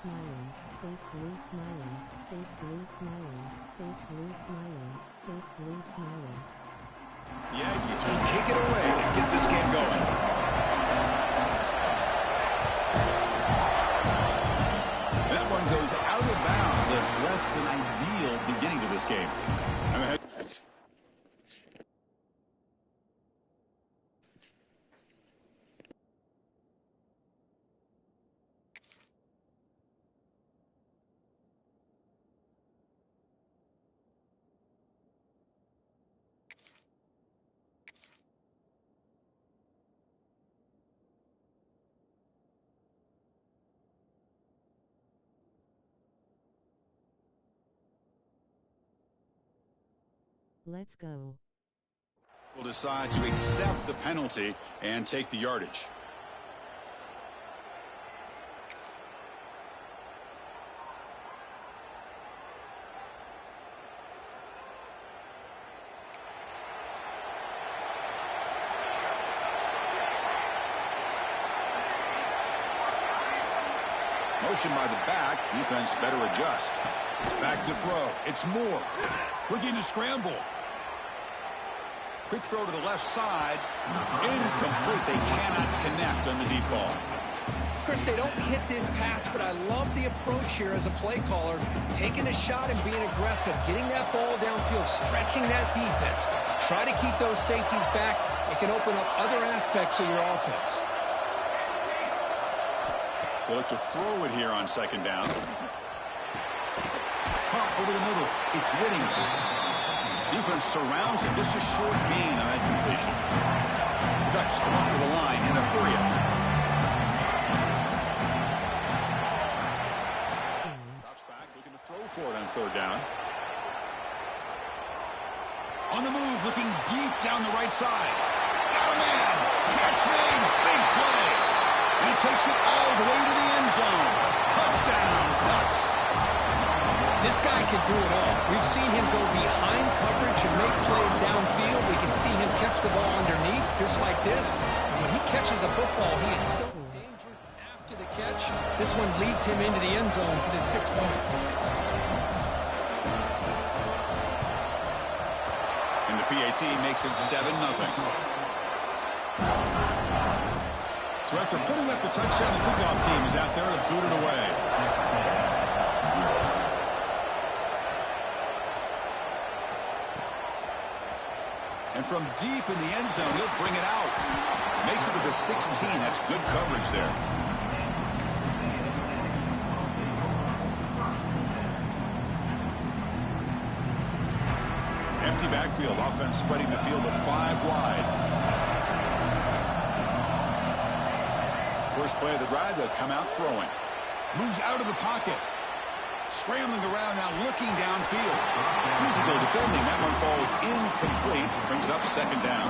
smiling, face blue smiling, face blue smiling, face blue smiling, face blue smiling. The Yankees will kick it away and get this game going. That one goes out of bounds at less than ideal beginning to this game. Let's go. Will decide to accept the penalty and take the yardage. Motion by the back. Defense better adjust. Back to throw. It's Moore. Looking to scramble. Quick throw to the left side. Incomplete. They cannot connect on the deep ball. Chris, they don't hit this pass, but I love the approach here as a play caller. Taking a shot and being aggressive. Getting that ball downfield. Stretching that defense. Try to keep those safeties back. It can open up other aspects of your offense. They look to throw it here on second down. Pump over the middle. It's Whittington. Defense surrounds him. Just a short gain on that completion. The Ducks come up to the line in a hurry-up. Drops back, looking to throw for it on third down. On the move, looking deep down the right side. Got a man. Catch made. Big play. And he takes it all the way to the end zone. Touchdown, Ducks. This guy can do it all. We've seen him go behind coverage and make plays downfield. We can see him catch the ball underneath, just like this. And when he catches a football, he is so dangerous after the catch. This one leads him into the end zone for the 6 points. And the PAT makes it 7-0. So after putting up the touchdown, the kickoff team is out there to boot it away. And from deep in the end zone, he'll bring it out. Makes it to the 16. That's good coverage there. Empty backfield. Offense spreading the field to 5 wide. First play of the drive, they'll come out throwing. Moves out of the pocket. Scrambling around now, looking downfield. Physical defending. That one falls incomplete. Brings up second down.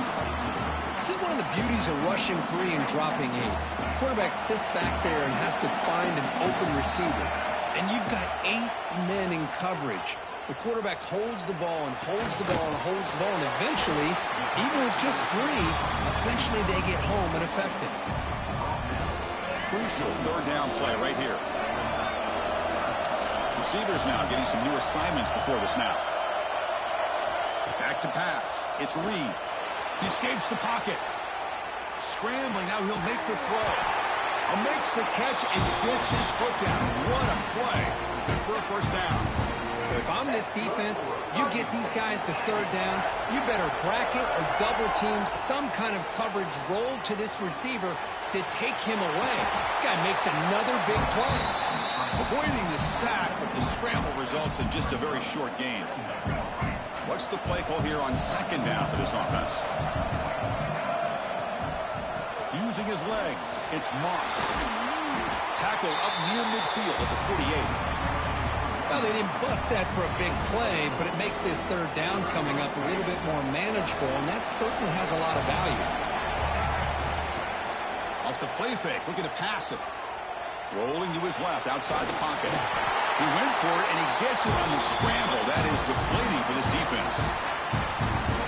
This is one of the beauties of rushing 3 and dropping 8. Quarterback sits back there and has to find an open receiver. And you've got 8 men in coverage. The quarterback holds the ball and holds the ball and holds the ball. And eventually, even with just 3, eventually they get home and effective. Crucial third down play right here. Receivers now getting some new assignments before the snap. Back to pass. It's Reed. He escapes the pocket. Scrambling. Now he'll make the throw. Makes the catch and gets his foot down. What a play. Good for a first down. If I'm this defense, you get these guys to third down, you better bracket or double team some kind of coverage roll to this receiver to take him away. This guy makes another big play. Avoiding the sack, but the scramble results in just a very short gain. What's the play call here on second down for this offense? Using his legs, it's Moss. Tackle up near midfield at the 48. Well, they didn't bust that for a big play, but it makes this third down coming up a little bit more manageable, and that certainly has a lot of value. Off the play fake, looking to pass it. Rolling to his left, outside the pocket. He went for it, and he gets it on the scramble. That is deflating for this defense.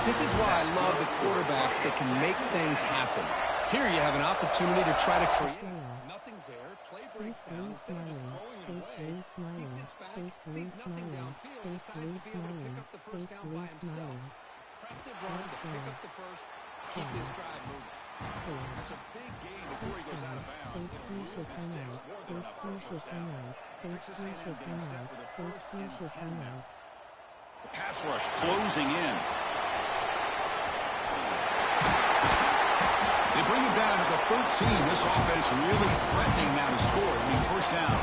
This is why I love the quarterbacks that can make things happen. Here you have an opportunity to try to create. Nothing's there. Play breaks Face down. blue Instead of just smiling. throwing it Face away, blue he smiling. sits back, Face blue sees nothing smiling. downfield, and Face decides blue to be able to pick smiling. up the first Face down blue by himself. smiling. Impressive run to pick up the first, keep this drive moving. Score. That's a big gain before he goes out of bounds. Face It'll Fuchsia move the sticks timeout. more than Face enough for a Fuchsia first down. timeout. Face Texas Fuchsia A&M getting set timeout. with a Face first and Fuchsia 10 now. timeout. The pass rush closing in. They bring him down at the 13. This offense really threatening now to score. It'll be first down.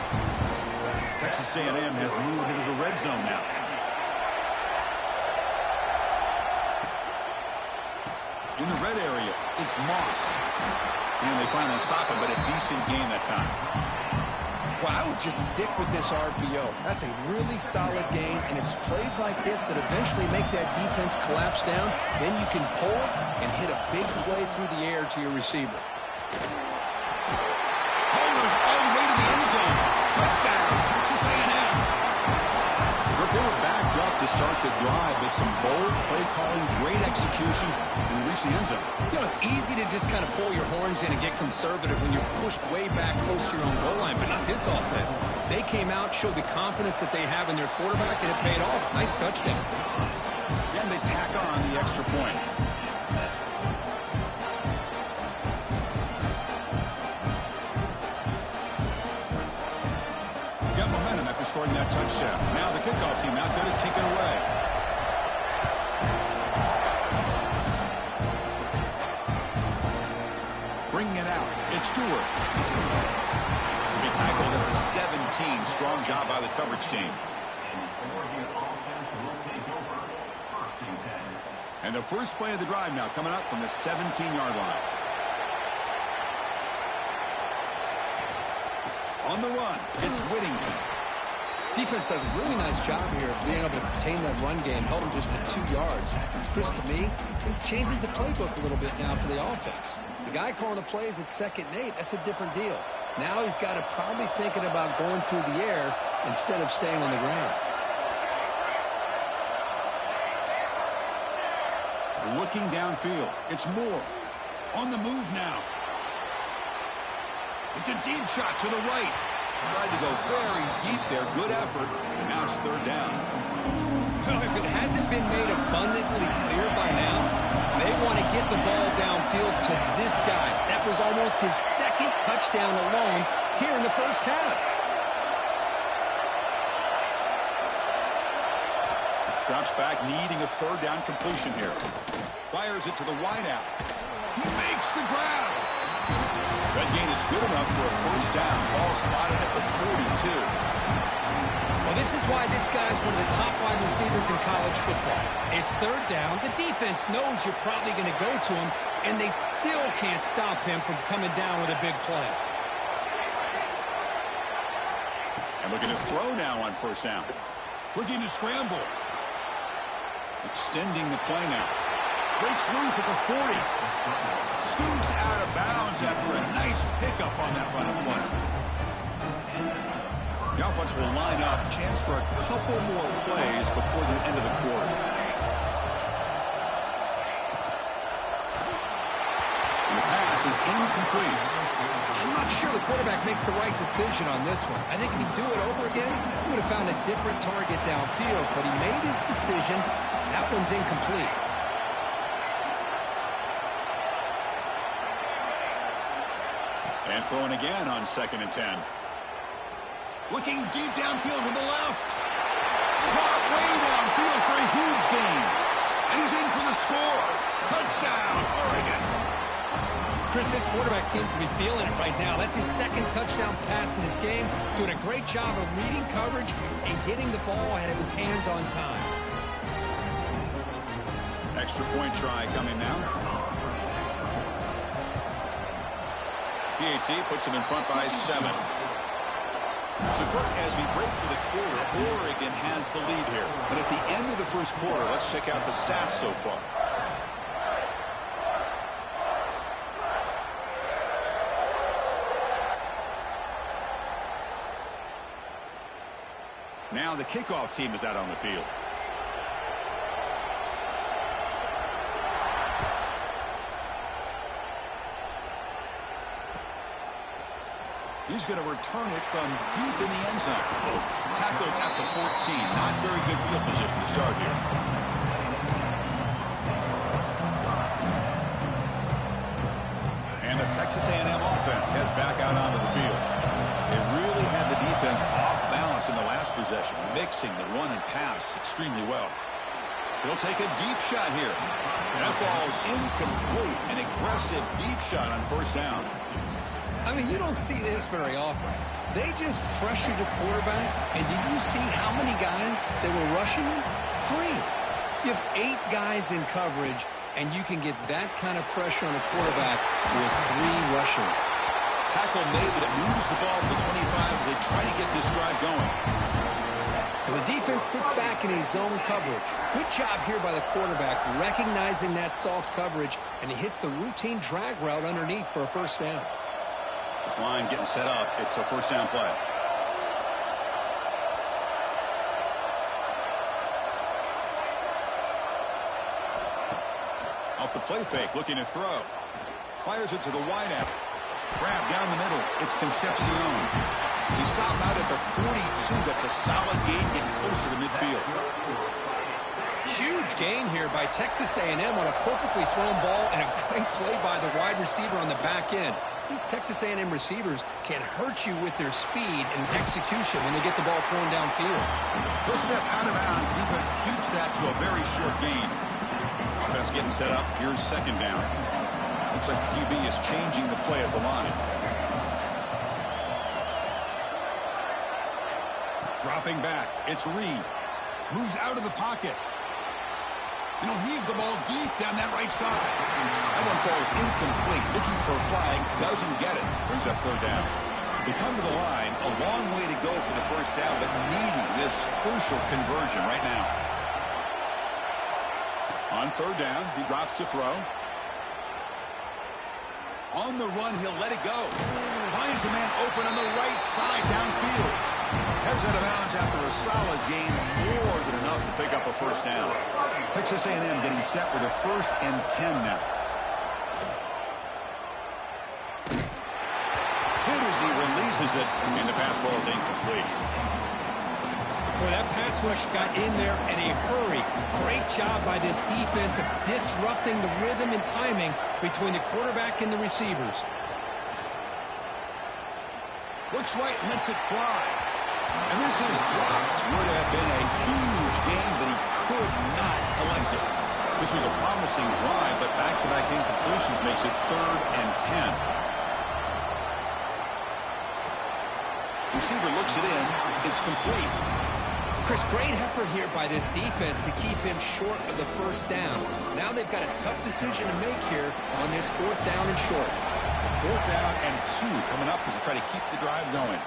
Texas A&M has moved into the red zone now. In the red area, it's Moss. And they finally stop him, but a decent gain that time. Well, I would just stick with this RPO. That's a really solid game, and it's plays like this that eventually make that defense collapse down. Then you can pull it and hit a big play through the air to your receiver. Bowlers all the way to the end zone. Touchdown, Texas A&M. They were backed up to start the drive, but some bold play calling, great execution, and they reached the end zone. You know, it's easy to just kind of pull your horns in and get conservative when you're pushed way back close to your own goal line, but not this offense. They came out, showed the confidence that they have in their quarterback, and it paid off. Nice touchdown. And they tack on the extra point. Got momentum after scoring that touchdown. Now the kickoff team out there to kick it away. Bringing it out. It's Stewart. He tackled at the 17. Strong job by the coverage team. And the first play of the drive now coming up from the 17-yard line. On the run, it's Whittington. Defense does a really nice job here of being able to contain that run game, held them just to 2 yards. Chris, to me, this changes the playbook a little bit now for the offense. The guy calling the plays at 2nd and 8, that's a different deal. Now he's got to probably thinking about going through the air instead of staying on the ground. Looking downfield, it's Moore. On the move now. It's a deep shot to the right. Tried to go very deep there. Good effort. And now it's 3rd down. Well, if it hasn't been made abundantly clear by now, they want to get the ball downfield to this guy. That was almost his 2nd touchdown alone here in the first half. Drops back, needing a 3rd down completion here. Fires it to the wideout. He makes the grab. That gain is good enough for a first down. Ball spotted at the 42. Well, this is why this guy's one of the top wide receivers in college football. It's 3rd down. The defense knows you're probably going to go to him, and they still can't stop him from coming down with a big play. And looking to throw now on first down. Looking to scramble. Extending the play now. Breaks loose at the 40. Scoots out of bounds after a nice pickup on that run of play. The offense will line up. Chance for a couple more plays before the end of the quarter. And the pass is incomplete. I'm not sure the quarterback makes the right decision on this one. I think if he'd do it over again, he would have found a different target downfield, but he made his decision. That one's incomplete. And throwing again on 2nd and 10. Looking deep downfield to the left. Caught way downfield for a huge gain. And he's in for the score. Touchdown, Oregon. Chris, this quarterback seems to be feeling it right now. That's his 2nd touchdown pass in this game. Doing a great job of reading coverage and getting the ball out of his hands on time. Extra point try coming now. PAT puts him in front by 7. So, Kirk, as we break for the quarter, Oregon has the lead here. And at the end of the first quarter, let's check out the stats so far. Now the kickoff team is out on the field. He's going to return it from deep in the end zone. Tackled at the 14. Not very good field position to start here. And the Texas A&M offense heads back out onto the field. They really had the defense off balance in the last possession, mixing the run and pass extremely well. He'll take a deep shot here. That ball's incomplete. An aggressive deep shot on first down. I mean, you don't see this very often. They just pressured the quarterback, and did you see how many guys they were rushing him? 3. You have 8 guys in coverage, and you can get that kind of pressure on a quarterback with 3 rushing. Tackle made, but it moves the ball to the 25 as they try to get this drive going. And the defense sits back in a zone coverage. Good job here by the quarterback, recognizing that soft coverage, and he hits the routine drag route underneath for a first down. This line getting set up. It's a first down play. Off the play fake, looking to throw. Fires it to the wideout. Grab down the middle. It's Concepcion. He stopped out at the 42. That's a solid gain, getting closer to midfield. Huge gain here by Texas A&M on a perfectly thrown ball and a great play by the wide receiver on the back end. These Texas A&M receivers can hurt you with their speed and execution when they get the ball thrown downfield. He'll step out of bounds. Defense keeps that to a very short gain. Offense getting set up. Here's second down. Looks like the QB is changing the play at the line. Dropping back. It's Reed. Moves out of the pocket. And he'll heave the ball deep down that right side. That one falls incomplete. Looking for a flag. Doesn't get it. Brings up third down. They come to the line. A long way to go for the first down, but needing this crucial conversion right now. On third down, he drops to throw. On the run, he'll let it go. Finds a man open on the right side downfield. Heads out of bounds after a solid gain, more than enough to pick up a first down. Texas A&M getting set with a 1st and 10 now. Hit as he releases it, and the pass ball is incomplete. Boy, that pass rush got in there in a hurry. Great job by this defense of disrupting the rhythm and timing between the quarterback and the receivers. Looks right, lets it fly. And this is dropped. Would have been a huge gain, but he could not collect it. This was a promising drive, but back-to-back incompletions makes it 3rd and 10. Receiver looks it in. It's complete. Chris, great effort here by this defense to keep him short of the first down. Now they've got a tough decision to make here on this 4th down and short. 4th down and 2 coming up as they try to keep the drive going.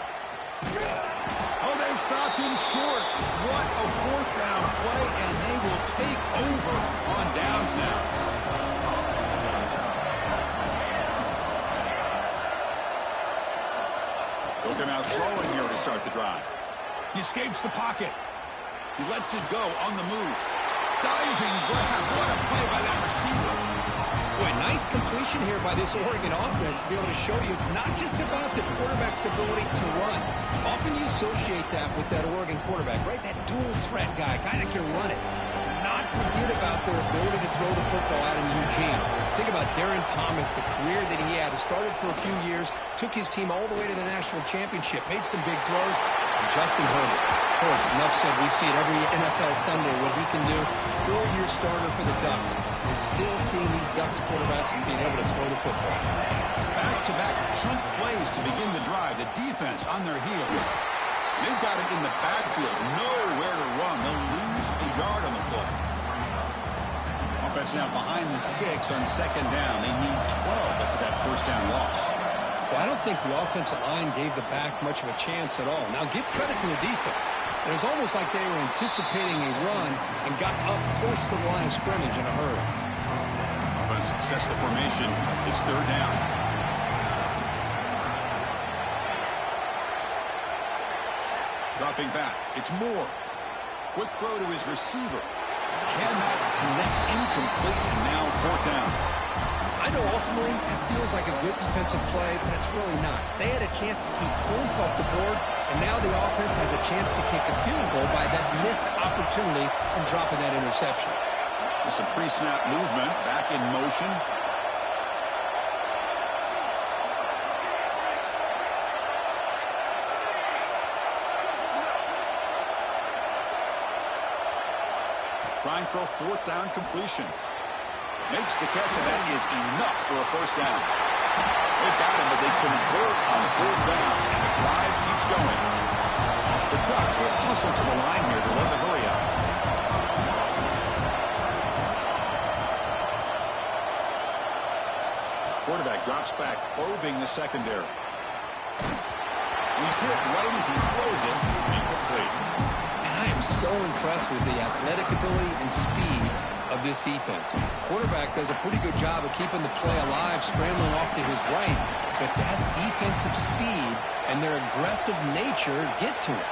Oh, they've stopped him short. What a 4th down play, and they will take over on downs now. Looking out throwing here to start the drive. He escapes the pocket. He lets it go on the move. Diving grab. What a play by that receiver. Boy, nice completion here by this Oregon offense to be able to show you it's not just about the quarterback's ability to run. Often you associate that with that Oregon quarterback, right? That dual threat guy that can run it. Not forget about their ability to throw the football out in Eugene. Think about Darren Thomas, the career that he had. Started for a few years, took his team all the way to the national championship, made some big throws. And Justin Herbert, of course, enough said, we see it every NFL Sunday what he can do. 4-year starter for the Ducks. We're still seeing these Ducks quarterbacks being able to throw the football. Back-to-back chunk plays to begin the drive. The defense on their heels. They've got it in the backfield. Nowhere to run. They'll lose a yard on the play. Offense now behind the sticks on 2nd down. They need 12 after that first down loss. Well, I don't think the offensive line gave the back much of a chance at all. Now, give credit to the defense. It was almost like they were anticipating a run and got up close to the line of scrimmage in a hurry. Offense sets the formation. It's 3rd down. Dropping back. It's Moore. Quick throw to his receiver. Cannot connect, incomplete, and now 4th down. I I know ultimately that feels like a good defensive play, but it's really not. They had a chance to keep points off the board, and now the offense has a chance to kick a field goal by that missed opportunity and dropping that interception. With some pre-snap movement, back in motion. Trying for a fourth down completion. Makes the catch, and that is enough for a first down. They got him, but they convert on fourth down, and the drive keeps going. The Ducks will hustle to the line here to run the hurry up. Quarterback drops back, probing the secondary. He's hit right as he throws it, incomplete. I am so impressed with the athletic ability and speed of this defense. Quarterback does a pretty good job of keeping the play alive, scrambling off to his right, but that defensive speed and their aggressive nature get to him.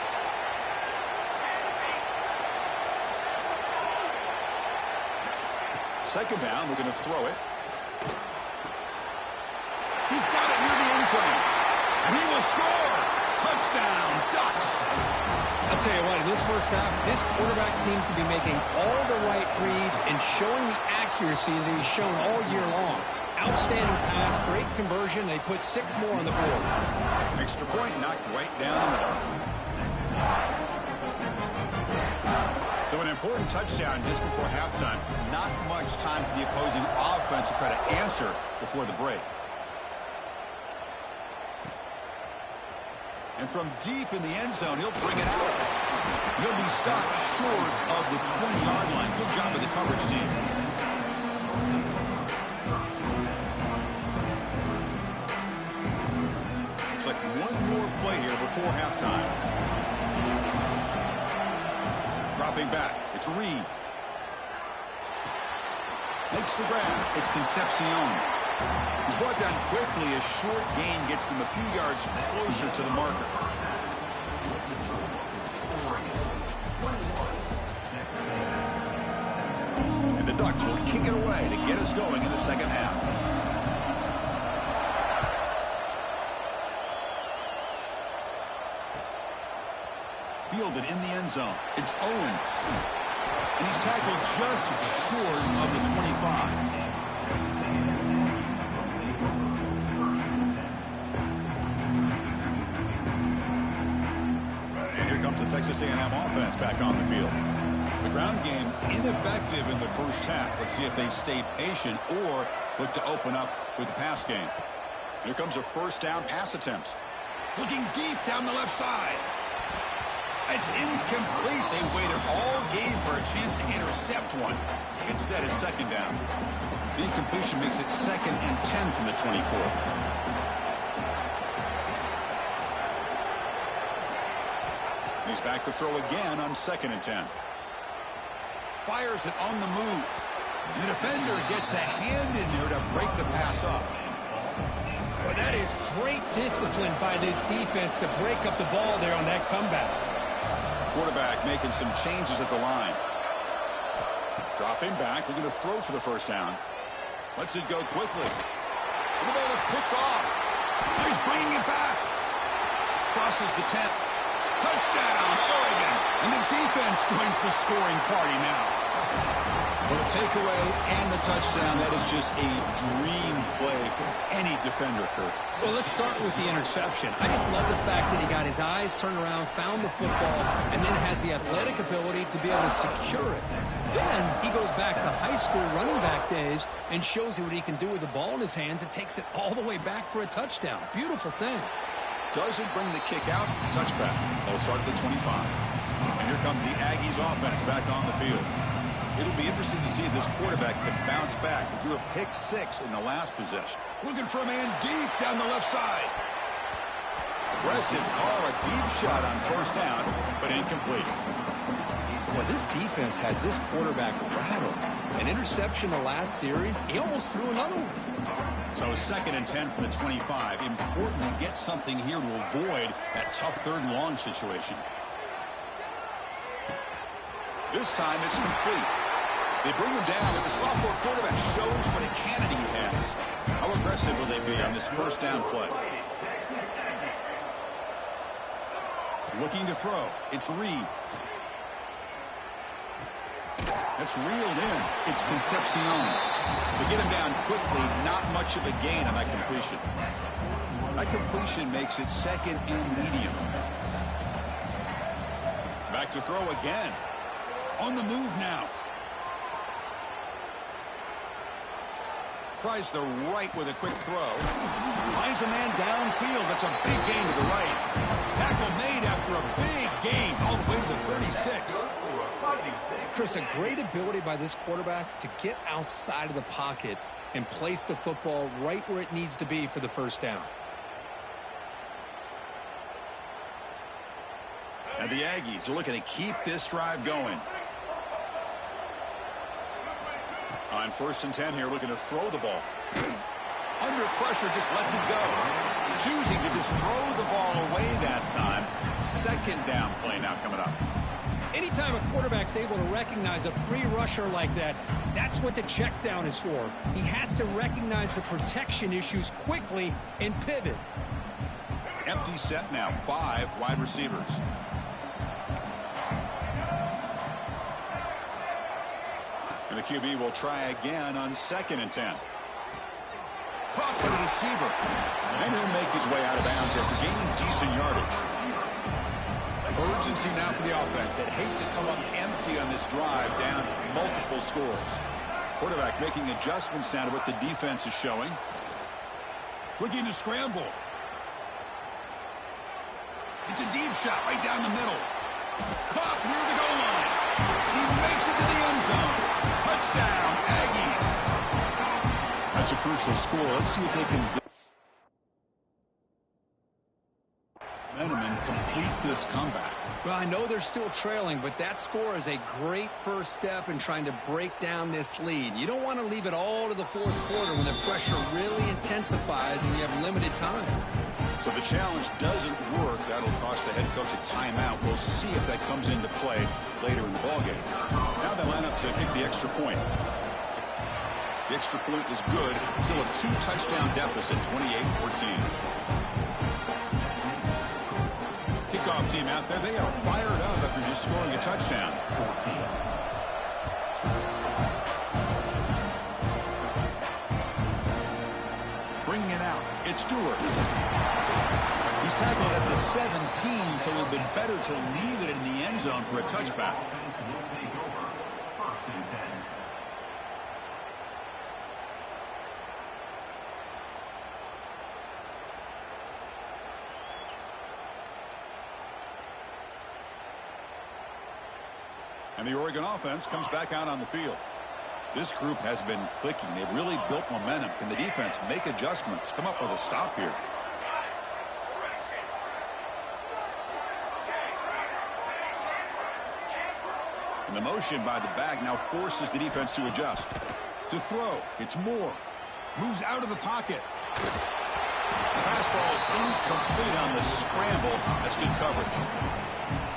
Second down, we're going to throw it. He's got it near the end zone, and he will score. Touchdown, Ducks. I'll tell you what, in this first half, this quarterback seems to be making all the right reads and showing the accuracy that he's shown all year long. Outstanding pass, great conversion. They put 6 more on the board. Extra point knocked right down the middle. So an important touchdown just before halftime. Not much time for the opposing offense to try to answer before the break. And from deep in the end zone, he'll bring it out. He'll be stopped short of the 20-yard line. Good job of the coverage team. Looks like one more play here before halftime. Dropping back. It's Reed. Makes the grab. It's Concepcion. He's brought down quickly. A short gain gets them a few yards closer to the marker. And the Ducks will kick it away to get us going in the second half. Fielded in the end zone. It's Owens. And he's tackled just short of the 25. The Texas A&M offense back on the field. The ground game ineffective in the first half. Let's see if they stay patient or look to open up with the pass game. Here comes a first down pass attempt. Looking deep down the left side. It's incomplete. They waited all game for a chance to intercept one. Instead, it's second down. The incompletion makes it 2nd and 10 from the 24. He's back to throw again on 2nd and 10. Fires it on the move. And the defender gets a hand in there to break the pass up. Well, that is great discipline by this defense to break up the ball there on that comeback. Quarterback making some changes at the line. Dropping back. We're going to throw for the first down. Lets it go quickly. And the ball is picked off. He's bringing it back. Crosses the 10. Touchdown, Oregon. And the defense joins the scoring party now. Well, the takeaway and the touchdown, that is just a dream play for any defender, Kurt. Well, let's start with the interception. I just love the fact that he got his eyes turned around, found the football, and then has the athletic ability to be able to secure it. Then he goes back to high school running back days and shows you what he can do with the ball in his hands and takes it all the way back for a touchdown. Beautiful thing. Doesn't bring the kick out. Touchback. They'll start at the 25. And here comes the Aggies offense back on the field. It'll be interesting to see if this quarterback can bounce back. He threw a pick-6 in the last possession. Looking for a man deep down the left side. Aggressive call, a deep shot on first down, but incomplete. Well, this defense has this quarterback rattled. An interception the last series, he almost threw another one. So 2nd and 10 from the 25. Important to get something here to avoid that tough 3rd and long situation. This time it's complete. They bring him down, but the sophomore quarterback shows what a cannon he has. How aggressive will they be on this first down play? Looking to throw. It's Reed. That's reeled in. It's Concepcion. They get him down quickly. Not much of a gain on that completion. That completion makes it second and medium. Back to throw again. On the move now. Tries the right with a quick throw. Finds a man downfield. That's a big gain to the right. Tackle made after a big gain all the way to the 36. Chris, a great ability by this quarterback to get outside of the pocket and place the football right where it needs to be for the first down. And the Aggies are looking to keep this drive going. On 1st and 10 here, looking to throw the ball. Under pressure, just lets it go. Choosing to just throw the ball away that time. Second down play now coming up. Anytime a quarterback's able to recognize a free rusher like that, that's what the check down is for. He has to recognize the protection issues quickly and pivot. Empty set now, 5 wide receivers. And the QB will try again on 2nd and 10. Caught by the receiver. And he'll make his way out of bounds after gaining decent yardage. Urgency now for the offense that hates to come up empty on this drive, down multiple scores. Quarterback making adjustments now to what the defense is showing. Looking to scramble. It's a deep shot right down the middle. Caught near the goal line. He makes it to the end zone. Touchdown, Aggies. That's a crucial score. Let's see if they can and complete this comeback. Well, I know they're still trailing, but that score is a great first step in trying to break down this lead. You don't want to leave it all to the 4th quarter when the pressure really intensifies and you have limited time. So the challenge doesn't work. That'll cost the head coach a timeout. We'll see if that comes into play later in the ballgame. Now they line up to kick the extra point. The extra point is good. Still a 2-touchdown deficit, 28-14. Kickoff team out there, they are fired up after just scoring a touchdown. Bringing it out, it's Stewart. He's tackled at the 17, so it would have been better to leave it in the end zone for a touchback. And the Oregon offense comes back out on the field. This group has been clicking. They've really built momentum. Can the defense make adjustments? Come up with a stop here. And the motion by the back now forces the defense to adjust. To throw, it's Moore. Moves out of the pocket. The pass ball is incomplete on the scramble. That's good coverage.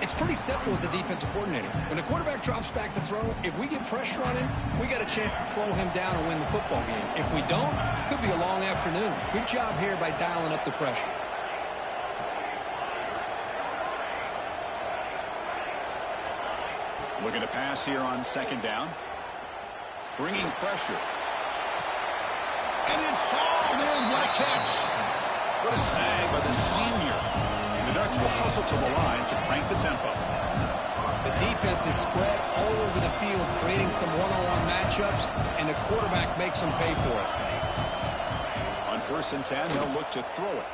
It's pretty simple as a defensive coordinator. When the quarterback drops back to throw, if we get pressure on him, we got a chance to slow him down and win the football game. If we don't, it could be a long afternoon. Good job here by dialing up the pressure. Looking to pass here on 2nd down. Bringing pressure. And it's hauled in. What a catch. What a sag by the senior. The Ducks will hustle to the line to crank the tempo. The defense is spread all over the field, creating some one-on-one matchups, and the quarterback makes them pay for it. On 1st and 10, they'll look to throw it.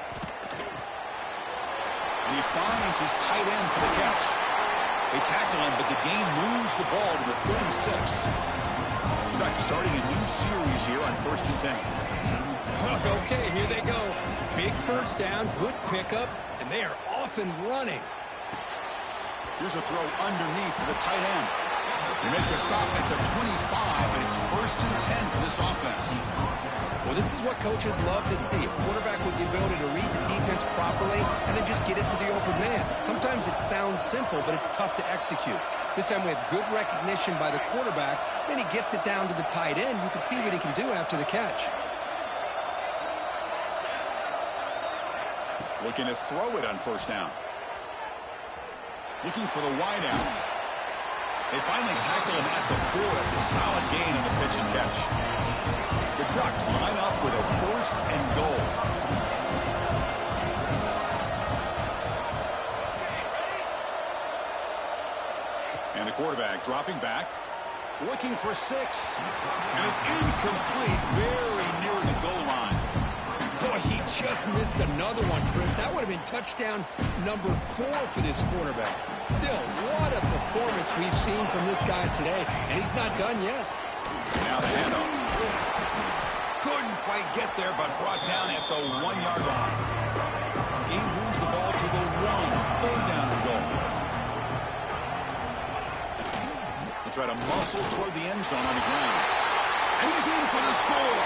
And he finds his tight end for the catch. They tackle him, but the gain moves the ball to the 36. The Ducks starting a new series here on 1st and 10. Okay, here they go. Big first down, good pickup, and they are off and running. Here's a throw underneath to the tight end. They make the stop at the 25, and it's 1st and 10 for this offense. Well, Well, this is what coaches love to see. A quarterback with the ability to read the defense properly and then just get it to the open man. Sometimes it sounds simple, but it's tough to execute. This time we have good recognition by the quarterback. Then he gets it down to the tight end. You can see what he can do after the catch. Looking to throw it on first down. Looking for the wide out. They finally tackle him at the 4. It's a solid gain on the pitch and catch. The Ducks line up with a 1st and goal. And the quarterback dropping back. Looking for 6. And it's incomplete. Very near the goal line. Boy, he just missed another one, Chris. That would have been touchdown number 4 for this quarterback. Still, what a performance we've seen from this guy today, and he's not done yet. Now the handoff. Couldn't quite get there, but brought down at the 1-yard line. Game moves the ball to the 1. 3rd down and goal. They try to muscle toward the end zone on the ground. And he's in for the score.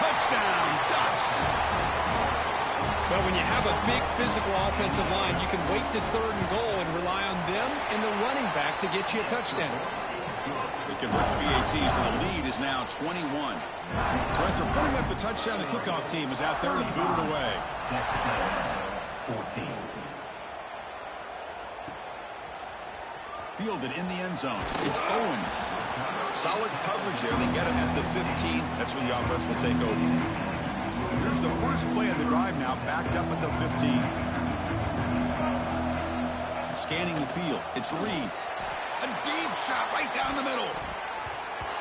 Touchdown, Ducks. Well, when you have a big physical offensive line, you can wait to 3rd and goal and rely on them and the running back to get you a touchdown. They convert the PAT, so the lead is now 21. So after putting up a touchdown, the kickoff team is out there to boot it away. 14. Fielded in the end zone. It's Owens. Solid coverage there. They get him at the 15. That's where the offense will take over. Here's the first play of the drive now, backed up at the 15. Scanning the field. It's Reed. A deep shot right down the middle.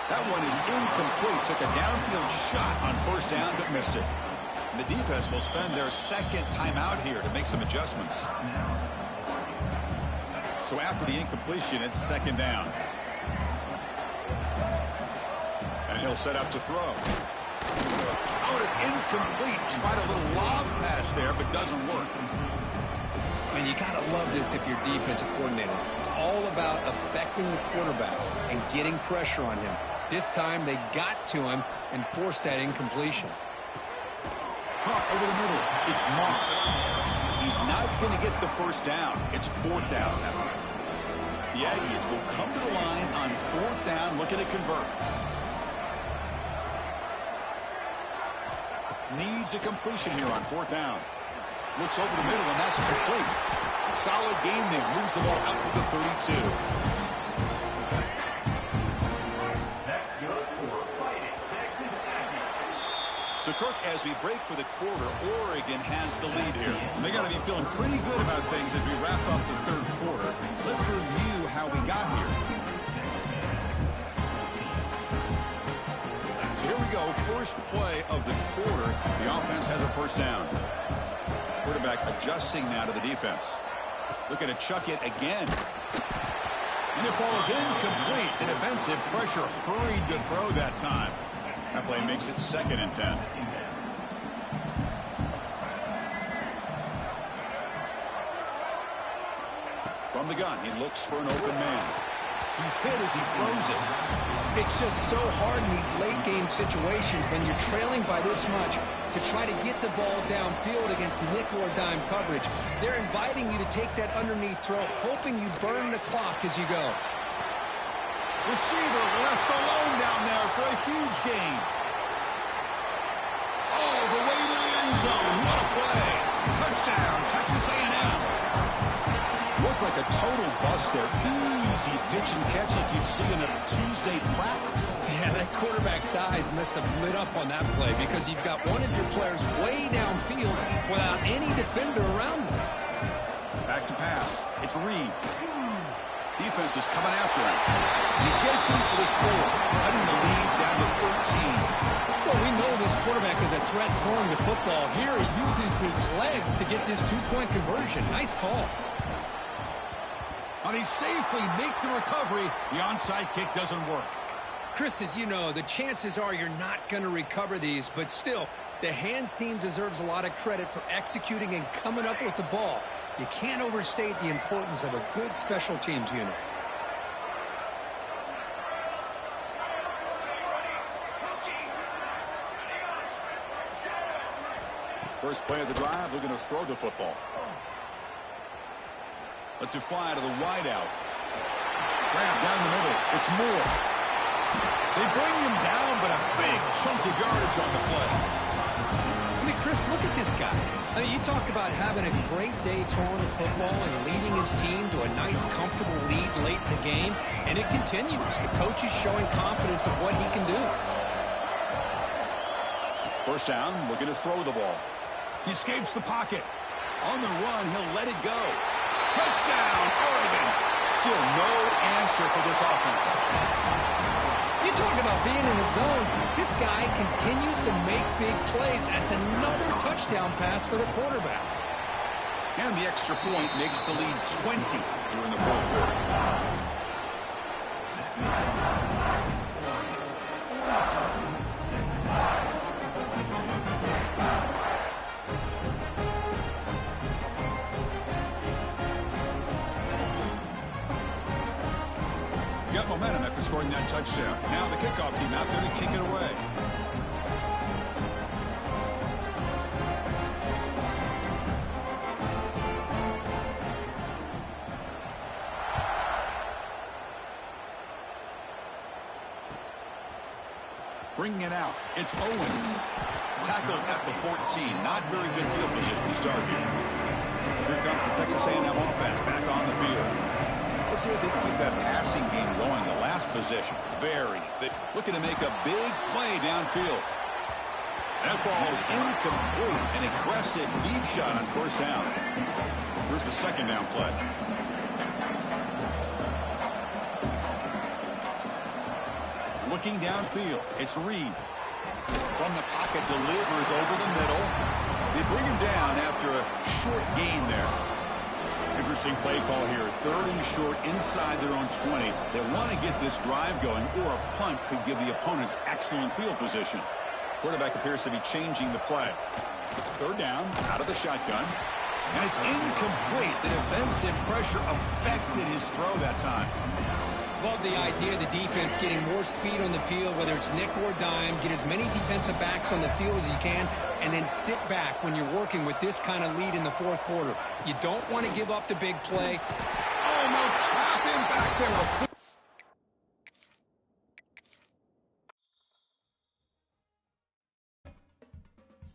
That one is incomplete. Took a downfield shot on first down, but missed it. And the defense will spend their 2nd timeout here to make some adjustments. So after the incompletion, it's 2nd down. And he'll set up to throw. Oh, it's incomplete. Tried a little lob pass there, but doesn't work. And you got to love this if you're defensive coordinator. It's all about affecting the quarterback and getting pressure on him. This time they got to him and forced that incompletion. Caught over the middle. It's Moss. He's not going to get the first down. It's 4th down now. The Aggies will come to the line on 4th down, looking to convert. Needs a completion here on 4th down. Looks over the middle, and that's complete. Solid gain there. Moves the ball out to the 32. That's good for Fighting Texas Aggies. So, Kirk, as we break for the quarter, Oregon has the lead here. They got to be feeling pretty good about things as we wrap up the 3rd quarter. Let's review how we got here. So here we go. First play of the quarter. The offense has a first down. Quarterback adjusting now to the defense. Looking to chuck it again. And it falls incomplete. The defensive pressure hurried to throw that time. That play makes it 2nd and 10. From the gun, he looks for an open man. He's hit as he throws it. It's just so hard in these late-game situations when you're trailing by this much to try to get the ball downfield against nickel or dime coverage. They're inviting you to take that underneath throw, hoping you burn the clock as you go. Receiver left alone down there for a huge gain. All the way to the end zone. What a play. Touchdown, Texas A&M. Looked like a total bust there. Easy pitch and catch like you'd see in a Tuesday practice. Yeah, that quarterback's eyes must have lit up on that play because you've got one of your players way downfield without any defender around him. Back to pass. It's Reed. Defense is coming after him. He gets him for the score, cutting the lead down to 13. Well, we know this quarterback is a threat throwing the football. Here he uses his legs to get this 2-point conversion. Nice call. And he safely makes the recovery. The onside kick doesn't work. Chris, as you know, the chances are you're not going to recover these, but still, the hands team deserves a lot of credit for executing and coming up with the ball. You can't overstate the importance of a good special teams unit. First play of the drive, they're going to throw the football. Let's it fly to the wide out. Grab down the middle. It's Moore. They bring him down, but a big chunk of yardage on the play. I mean, Chris, look at this guy. I mean, you talk about having a great day throwing the football and leading his team to a nice, comfortable lead late in the game, and it continues. The coach is showing confidence of what he can do. First down, we're going to throw the ball. He escapes the pocket. On the run, he'll let it go. Touchdown, Oregon. Still no answer for this offense. You talk about being in the zone. This guy continues to make big plays. That's another touchdown pass for the quarterback. And the extra point makes the lead 20 here in the fourth quarter. Got momentum after scoring that touchdown. Now the kickoff team out there to kick it away. Bringing it out. It's Owens. Tackled at the 14. Not very good field position to start here. Here comes the Texas A&M offense back on the field. Let's see if they can keep that passing game going. The last possession, looking to make a big play downfield. That ball is incomplete. An aggressive deep shot on first down. Here's the second down play. Looking downfield, it's Reed. From the pocket, delivers over the middle. They bring him down after a short gain there. Interesting play call here. Third and short inside their own 20. They want to get this drive going, or a punt could give the opponents excellent field position. Quarterback appears to be changing the play. Third down, out of the shotgun. And it's incomplete. The defensive pressure affected his throw that time. Love the idea of the defense getting more speed on the field, whether it's nickel or dime, get as many defensive backs on the field as you can, and then sit back when you're working with this kind of lead in the fourth quarter. You don't want to give up the big play. Oh, no, trap him back there. A